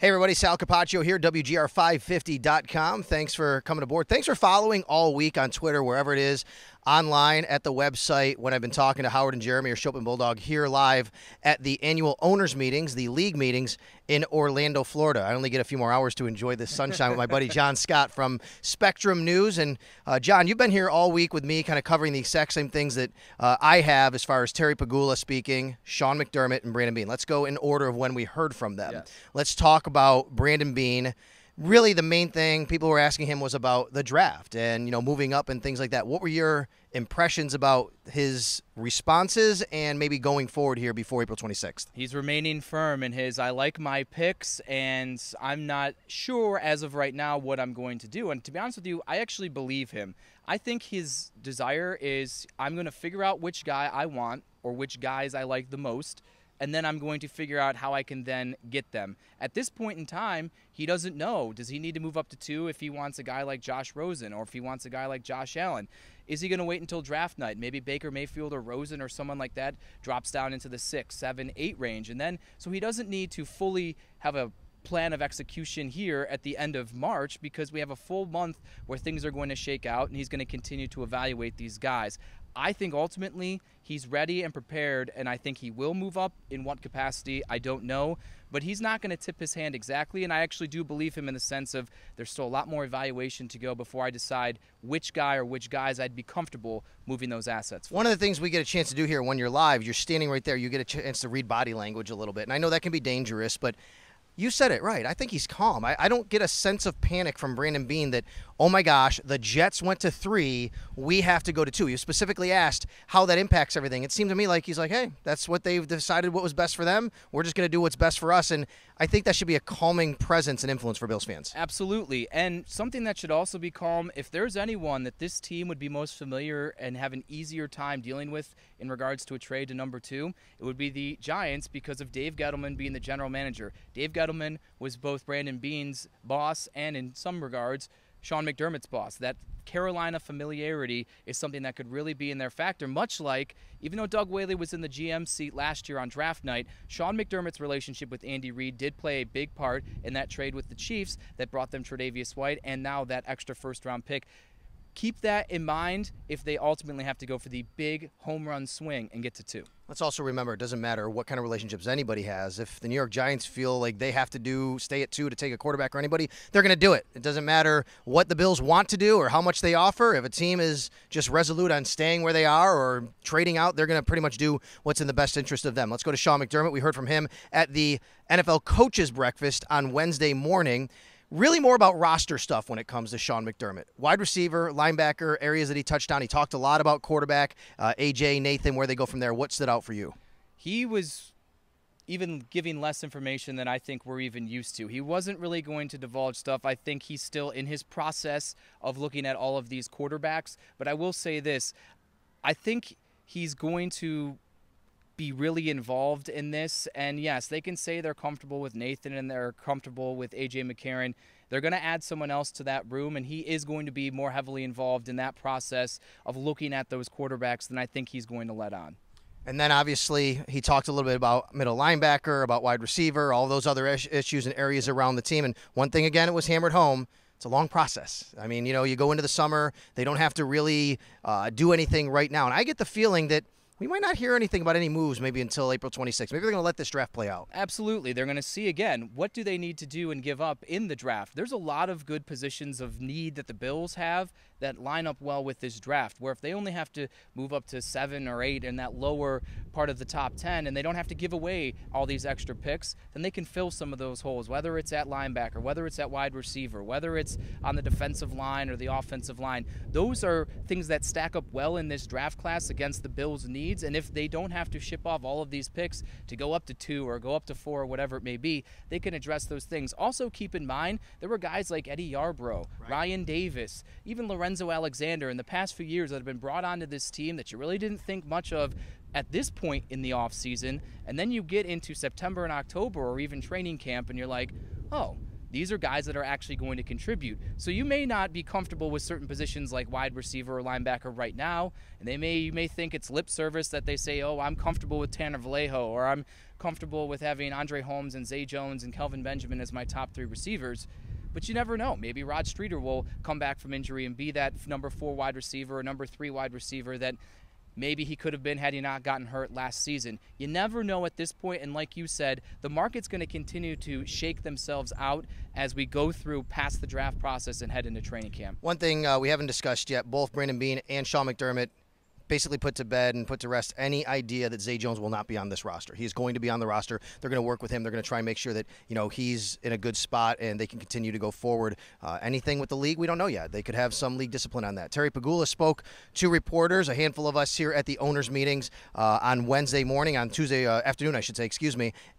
Hey everybody, Sal Capaccio here, WGR550.com. Thanks for coming aboard. Thanks for following all week on Twitter, wherever it is, online, at the website, when I've been talking to Howard and Jeremy or Chopin Bulldog here live at the annual owners meetings, the league meetings in Orlando, Florida. I only get a few more hours to enjoy this sunshine with my buddy Jon Scott from Spectrum News. And John, you've been here all week with me kind of covering the exact same things that I have as far as Terry Pegula speaking, Sean McDermott, and Brandon Beane. Let's go in order of when we heard from them. Yes. Let's talk about Brandon Beane. Really, the main thing people were asking him was about the draft and, moving up and things like that. What were your impressions about his responses and maybe going forward here before April 26th? He's remaining firm in his, I like my picks, and I'm not sure as of right now what I'm going to do. And to be honest with you, I actually believe him. I think his desire is I'm going to figure out which guy I want or which guys I like the most, and then I'm going to figure out how I can then get them. At this point in time, he doesn't know. Does he need to move up to 2 if he wants a guy like Josh Rosen or if he wants a guy like Josh Allen? Is he going to wait until draft night? Maybe Baker Mayfield or Rosen or someone like that drops down into the 6, 7, 8 range. And then, so he doesn't need to fully have a plan of execution here at the end of March because we have a full month where things are going to shake out and he's going to continue to evaluate these guys. I think ultimately he's ready and prepared, and I think he will move up. In what capacity, I don't know. But he's not going to tip his hand exactly, and I actually do believe him in the sense of there's still a lot more evaluation to go before I decide which guy or which guys I'd be comfortable moving those assets for. One of the things we get a chance to do here when you're live, you're standing right there, you get a chance to read body language a little bit. And I know that can be dangerous, but you said it right. I think he's calm. I don't get a sense of panic from Brandon Beane that, oh my gosh, the Jets went to 3, we have to go to 2. You specifically asked how that impacts everything. It seemed to me like he's like, hey, that's what they've decided what was best for them. We're just going to do what's best for us. And I think that should be a calming presence and influence for Bills fans. Absolutely. And something that should also be calm, if there's anyone that this team would be most familiar and have an easier time dealing with in regards to a trade to number 2, it would be the Giants because of Dave Gettleman being the general manager. Dave Gettleman was both Brandon Beane's boss and, in some regards, Sean McDermott's boss. That Carolina familiarity is something that could really be in their factor, much like, even though Doug Whaley was in the GM seat last year on draft night, Sean McDermott's relationship with Andy Reid did play a big part in that trade with the Chiefs that brought them Tre'Davious White and now that extra first-round pick. Keep that in mind if they ultimately have to go for the big home run swing and get to 2. Let's also remember, it doesn't matter what kind of relationships anybody has. If the New York Giants feel like they have to stay at 2 to take a quarterback or anybody, they're going to do it. It doesn't matter what the Bills want to do or how much they offer. If a team is just resolute on staying where they are or trading out, they're going to pretty much do what's in the best interest of them. Let's go to Sean McDermott. We heard from him at the NFL Coaches Breakfast on Wednesday morning. Really more about roster stuff when it comes to Sean McDermott. Wide receiver, linebacker, areas that he touched on. He talked a lot about quarterback, AJ, Nathan, where they go from there. What stood out for you? He was even giving less information than I think we're even used to. He wasn't really going to divulge stuff. I think he's still in his process of looking at all of these quarterbacks. But I will say this. I think he's going to be really involved in this, and yes, they can say they're comfortable with Nathan and they're comfortable with AJ McCarron. They're going to add someone else to that room, and he is going to be more heavily involved in that process of looking at those quarterbacks than I think he's going to let on. And then obviously he talked a little bit about middle linebacker, about wide receiver, all those other issues and areas around the team. And one thing, again, it was hammered home. It's a long process. I mean, you go into the summer, they don't have to really do anything right now. And I get the feeling that we might not hear anything about any moves maybe until April 26th. Maybe they're going to let this draft play out. Absolutely. They're going to see, again, what do they need to do and give up in the draft. There's a lot of good positions of need that the Bills have that line up well with this draft, where if they only have to move up to 7 or 8 in that lower part of the top 10 and they don't have to give away all these extra picks, then they can fill some of those holes, whether it's at linebacker, whether it's at wide receiver, whether it's on the defensive line or the offensive line. Those are things that stack up well in this draft class against the Bills' needs, and if they don't have to ship off all of these picks to go up to 2 or go up to 4 or whatever it may be, they can address those things. Also keep in mind, there were guys like Eddie Yarbrough, Ryan Davis, even Lorenzo Alexander in the past few years that have been brought onto this team that you really didn't think much of at this point in the offseason, and then you get into September and October or even training camp and you're like, oh, these are guys that are actually going to contribute. So you may not be comfortable with certain positions like wide receiver or linebacker right now, and you may think it's lip service that they say, oh, I'm comfortable with Tanner Vallejo, or I'm comfortable with having Andre Holmes and Zay Jones and Kelvin Benjamin as my top 3 receivers. But you never know. Maybe Rod Streeter will come back from injury and be that number 4 wide receiver or number 3 wide receiver that maybe he could have been had he not gotten hurt last season. You never know at this point, and like you said, the market's going to continue to shake themselves out as we go through past the draft process and head into training camp. One thing we haven't discussed yet, both Brandon Beane and Sean McDermott basically put to bed and put to rest any idea that Zay Jones will not be on this roster. He's going to be on the roster. They're going to work with him. They're going to try and make sure that, he's in a good spot and they can continue to go forward. Anything with the league, we don't know yet. They could have some league discipline on that. Terry Pegula spoke to reporters, a handful of us here at the owners' meetings on Wednesday morning, on Tuesday afternoon, I should say,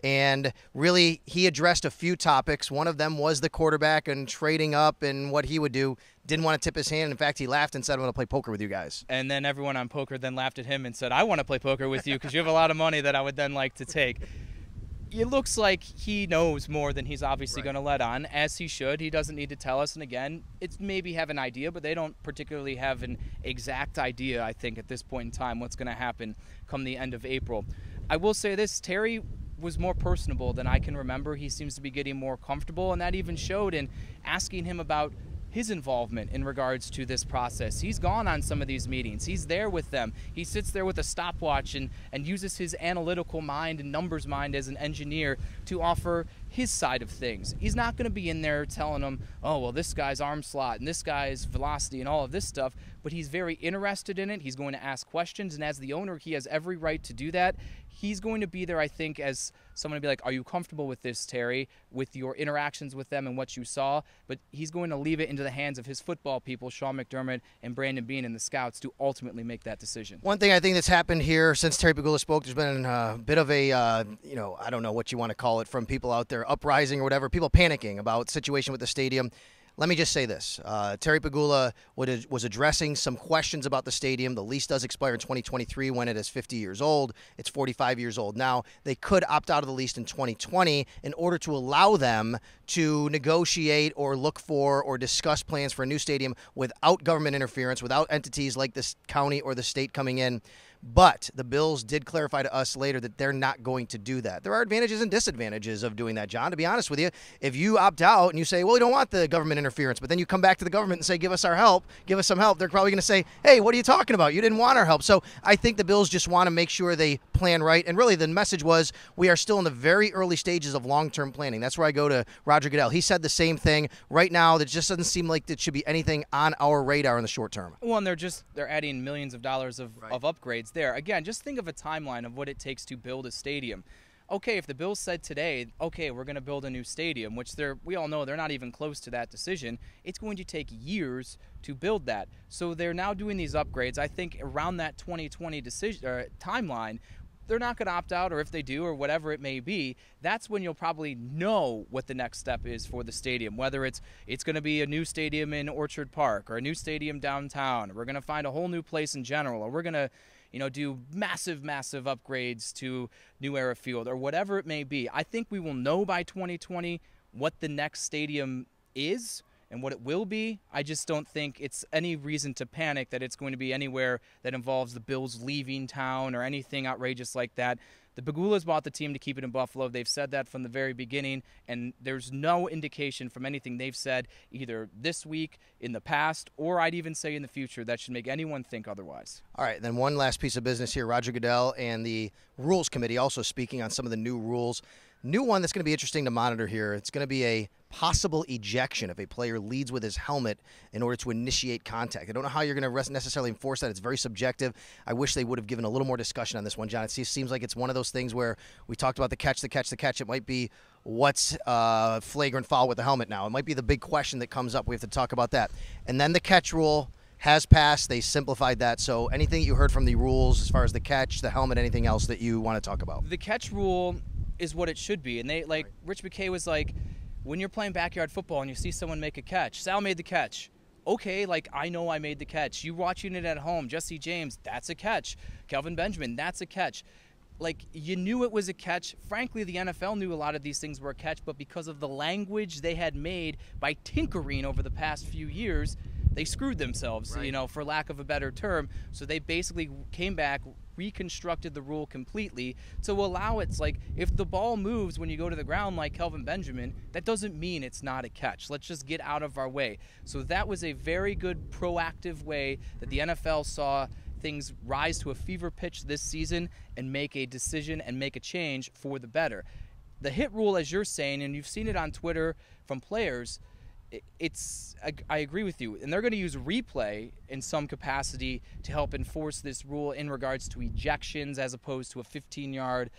and really he addressed a few topics. One of them was the quarterback and trading up and what he would do. Didn't want to tip his hand. In fact, he laughed and said, I'm going to play poker with you guys. And then everyone on poker then laughed at him and said, I want to play poker with you because you have a lot of money that I would then like to take. It looks like he knows more than he's obviously going to let on, as he should. He doesn't need to tell us. And again, it's maybe have an idea, but they don't particularly have an exact idea, I think, at this point in time, what's going to happen come the end of April. I will say this, Terry was more personable than I can remember. He seems to be getting more comfortable, and that even showed in asking him about his involvement in regards to this process. He's gone on some of these meetings. He's there with them. He sits there with a stopwatch and uses his analytical mind and numbers mind as an engineer to offer his side of things. He's not going to be in there telling them, oh, well, this guy's arm slot and this guy's velocity and all of this stuff, but he's very interested in it. He's going to ask questions, and as the owner, he has every right to do that. He's going to be there, I think, as someone to be like, are you comfortable with this, Terry, with your interactions with them and what you saw? But he's going to leave it into the hands of his football people, Sean McDermott and Brandon Beane and the scouts, to ultimately make that decision. One thing I think that's happened here since Terry Pegula spoke, there's been a bit of a, I don't know what you want to call it, from people out there, uprising or whatever, people panicking about the situation with the stadium. Let me just say this. Terry Pegula was addressing some questions about the stadium. The lease does expire in 2023 when it is 50 years old. It's 45 years old now. They could opt out of the lease in 2020 in order to allow them to negotiate or look for or discuss plans for a new stadium without government interference, without entities like this county or the state coming in. But the Bills did clarify to us later that they're not going to do that. There are advantages and disadvantages of doing that, John. To be honest with you, if you opt out and you say, well, we don't want the government interference, but then you come back to the government and say, give us some help, they're probably going to say, hey, what are you talking about? You didn't want our help. So I think the Bills just want to make sure they plan right. And really the message was, we are still in the very early stages of long-term planning. That's where I go to Roger Goodell. He said the same thing. Right now, it just doesn't seem like it should be anything on our radar in the short term. Well, and they're adding millions of dollars of upgrades there. Again, just think of a timeline of what it takes to build a stadium. Okay, if the Bills said today, okay, we're going to build a new stadium, which we all know they're not even close to that decision, it's going to take years to build that. So they're now doing these upgrades. I think around that 2020 timeline, they're not going to opt out, or if they do, or whatever it may be, that's when you'll probably know what the next step is for the stadium, whether it's going to be a new stadium in Orchard Park or a new stadium downtown, or we're going to find a whole new place in general, or we're going to do massive upgrades to New Era Field or whatever it may be. I think we will know by 2020 what the next stadium is and what it will be. I just don't think it's any reason to panic that it's going to be anywhere that involves the Bills leaving town or anything outrageous like that. The Pegulas bought the team to keep it in Buffalo. They've said that from the very beginning, and there's no indication from anything they've said either this week, in the past, or I'd even say in the future that should make anyone think otherwise. All right, then one last piece of business here. Roger Goodell and the Rules Committee also speaking on some of the new rules. New one that's going to be interesting to monitor here. It's going to be a possible ejection if a player leads with his helmet in order to initiate contact. I don't know how you're going to necessarily enforce that. It's very subjective. I wish they would have given a little more discussion on this one, John. It seems like it's one of those things where we talked about the catch. It might be what's flagrant foul with the helmet now. It might be the big question that comes up. We have to talk about that. And then the catch rule has passed. They simplified that. So anything you heard from the rules as far as the catch, the helmet, anything else that you want to talk about? The catch rule is what it should be. And Rich McKay was like, when you're playing backyard football and you see someone make a catch, Sal made the catch. Okay, I know I made the catch. You watching it at home, Jesse James, that's a catch. Kelvin Benjamin, that's a catch. like, you knew it was a catch. Frankly, the NFL knew a lot of these things were a catch, but because of the language they had made by tinkering over the past few years, they screwed themselves, right, you know, for lack of a better term. So they basically came back, reconstructed the rule completely to allow it's like, if the ball moves when you go to the ground like Kelvin Benjamin, that doesn't mean it's not a catch. Let's just get out of our way. So that was a very good proactive way that the NFL saw things rise to a fever pitch this season and make a decision and make a change for the better. The hit rule, as you're saying, and you've seen it on Twitter from players, I agree with you, and they're going to use replay in some capacity to help enforce this rule in regards to ejections as opposed to a 15-yard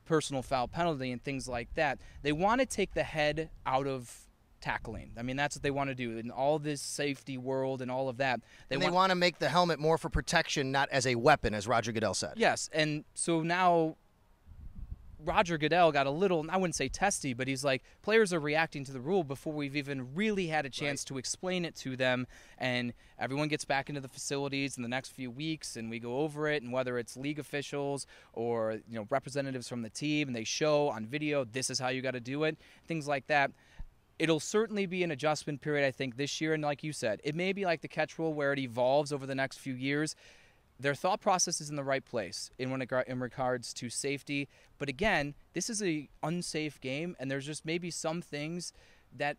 personal foul penalty and things like that. They want to take the head out of tackling. I mean, that's what they want to do in all this safety world and all of that. They want to make the helmet more for protection, not as a weapon, as Roger Goodell said. Yes, and so now Roger Goodell got a little, I wouldn't say testy, but he's like, players are reacting to the rule before we've even really had a chance to explain it to them, and everyone gets back into the facilities in the next few weeks, and we go over it, and whether it's league officials or, you know, representatives from the team, and they show on video, this is how you got to do it, things like that. It'll certainly be an adjustment period, I think, this year, and like you said, it may be like the catch rule where it evolves over the next few years. Their thought process is in the right place in regards to safety. But again, this is an unsafe game, and there's just maybe some things that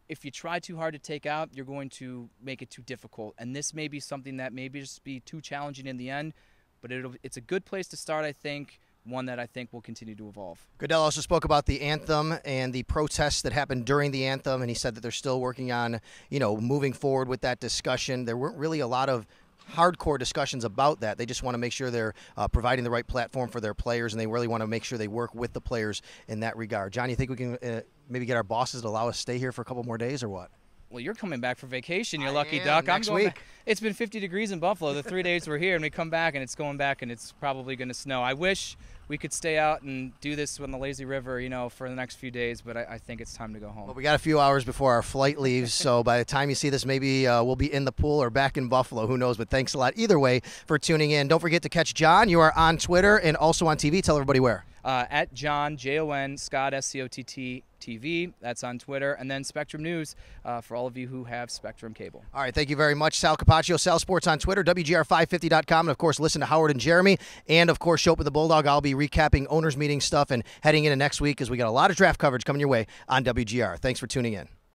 if you try too hard to take out, you're going to make it too difficult. And this may be something that maybe just be too challenging in the end, but it's a good place to start, I think, one that I think will continue to evolve. Goodell also spoke about the anthem and the protests that happened during the anthem, and he said that they're still working on, you know, moving forward with that discussion. There weren't really a lot of hardcore discussions about that. They just want to make sure they're providing the right platform for their players, and they really want to make sure they work with the players in that regard. John, you think we can maybe get our bosses to allow us to stay here for a couple more days or what? Well, you're coming back for vacation, you lucky duck. Next week. It's been 50 degrees in Buffalo the 3 days we're here, and we come back, and it's going back, and it's probably going to snow. I wish we could stay out and do this on the lazy river, you know, for the next few days, but I think it's time to go home. Well, we got a few hours before our flight leaves, so by the time you see this, maybe we'll be in the pool or back in Buffalo. Who knows? But thanks a lot either way for tuning in. Don't forget to catch John. You are on Twitter and also on TV. Tell everybody where. At Jon, Jon Scott, SCOTT TV. That's on Twitter. And then Spectrum News for all of you who have Spectrum Cable. All right. Thank you very much, Sal Capaccio, Sal Sports on Twitter, WGR550.com. And, of course, listen to Howard and Jeremy. And, of course, Show Up with the Bulldog. I'll be recapping owners meeting stuff and heading into next week as we got a lot of draft coverage coming your way on WGR. Thanks for tuning in.